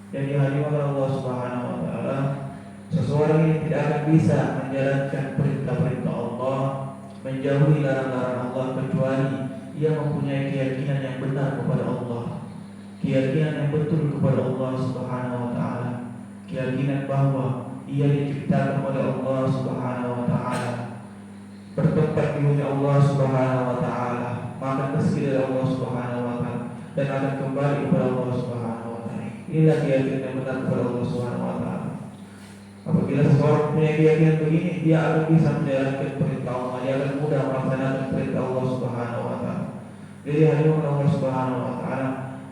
Jadi hadirin Allah Subhanahu wa taala, seseorang yang tidak akan bisa menjalankan perintah-perintah Allah, menjauhi larangan Allah kecuali ia mempunyai keyakinan yang benar kepada Allah, keyakinan yang betul kepada Allah Subhanahu wa taala, keyakinan bahwa ia diciptakan oleh Allah Subhanahu wa taala, bertempat di bumi Allah Subhanahu wa taala, makan rezeki dari Allah Subhanahu wa taala, dan akan kembali kepada Allah Subhanahu wa taala. Inilah keyakinan yang benar kepada Allah Subhanahu wa taala. Apabila seseorang punya keyakinan begini, dia akan bisa menjalankan perintah Allah, dia akan mudah melaksanakan perintah Allah Subhanahu wa taala. Jadi hadirin Allah Subhanahu wa taala,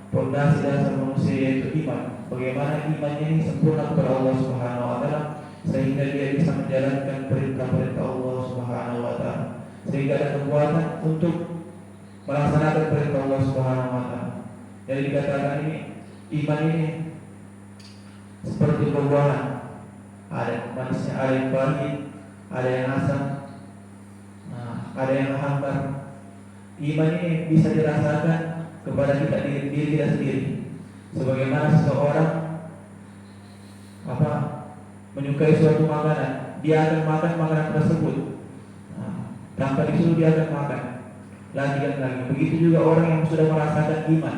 pondasi dasar manusia yaitu iman. Bagaimana imannya ini sempurna kepada Allah Subhanahu wa taala sehingga dia bisa menjalankan perintah-perintah Allah Subhanahu wa taala, sehingga ada kekuatan untuk melaksanakan perintah Allah Subhanahu wa taala. Jadi dikatakan ini iman ini seperti buah-buahan. Ada manisnya, ada yang pahit, ada yang asam, ada yang hambar. Iman ini bisa dirasakan kepada kita diri kita sendiri. Sebagaimana seseorang menyukai suatu makanan, dia akan makan makanan tersebut. Tanpa disuruh dia akan makan lagi dan lagi. Begitu juga orang yang sudah merasakan iman.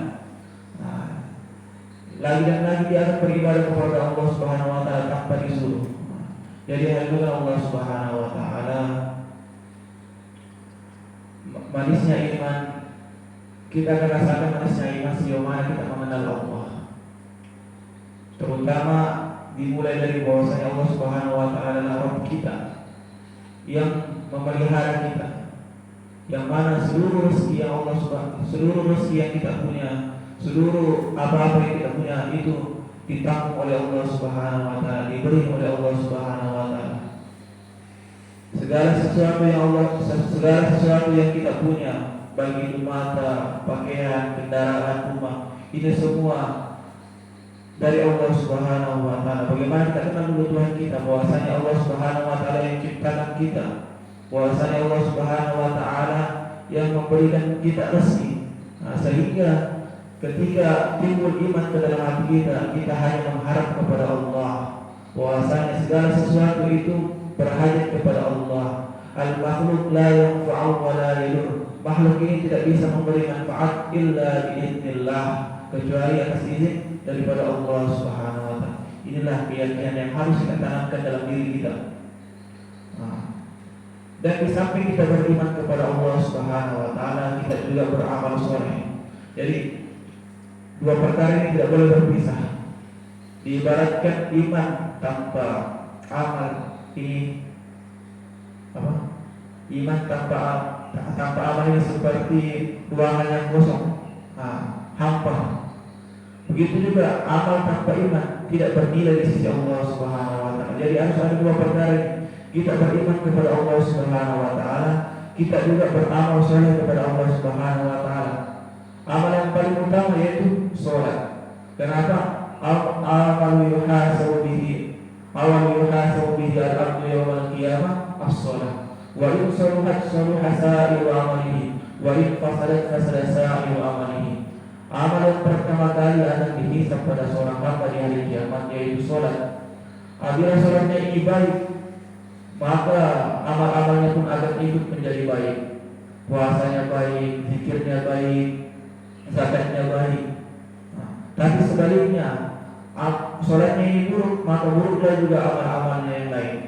Lagi dan lagi dia akan beribadah kepada Allah Subhanahu wa taala tanpa disuruh. Jadi hadirin Allah Subhanahu wa taala, manisnya iman kita akan rasakan manisnya iman sejauh mana kita mengenal Allah. Terutama dimulai dari bahwasanya Allah Subhanahu wa taala adalah Rabb kita yang memelihara kita, yang mana seluruh rezeki yang Allah Subhanahu, seluruh rezeki yang kita punya, seluruh apa-apa yang kita punya itu ditanggung oleh Allah Subhanahu wa taala, diberi oleh Allah Subhanahu wa taala. Segala sesuatu yang kita punya, baik itu mata, pakaian, kendaraan, rumah, itu semua dari Allah Subhanahu wa taala. Bagaimana kita kenal dulu Tuhan kita, bahwasanya Allah Subhanahu wa taala yang ciptakan kita, bahwasanya Allah Subhanahu wa taala yang memberikan kita rezeki. Sehingga ketika timbul iman ke dalam hati kita, kita hanya mengharap kepada Allah, bahwasanya segala sesuatu itu berhajat kepada Allah. Al-makhluk la yanfa'u wa la yadur. Makhluk ini tidak bisa memberi manfaat illa biiznillah, kecuali atas izin daripada Allah Subhanahu wa taala. Inilah keyakinan yang harus kita tanamkan dalam diri kita. Dan di samping kita beriman kepada Allah Subhanahu wa taala, kita juga beramal soleh. Jadi dua perkara ini tidak boleh berpisah. Diibaratkan iman tanpa amal ini iman tanpa amal ini seperti ruangan yang kosong, hampa. Begitu juga amal tanpa iman tidak bernilai di sisi Allah Subhanahu wa taala. Jadi harus ada dua perkara ini. Kita beriman kepada Allah Subhanahu wa taala, kita juga beramal soleh kepada Allah Subhanahu wa taala. Amal yang paling utama yaitu sholat. Kenapa? Amal yuhasabu bihi al-abdu yawmal qiyamah as-sholat. Wa in saluhat saluha sa'iru amalihi, wa in fasadat fasada sa'iru amalihi. Amal yang pertama kali akan dihisab pada seorang hamba di hari kiamat yaitu sholat. Apabila sholatnya ini baik, maka amal-amalnya pun akan ikut menjadi baik. Puasanya baik, zikirnya baik, zakatnya baik. Tapi sebaliknya, sholatnya ini buruk, maka buruklah juga amal-amalnya yang lain.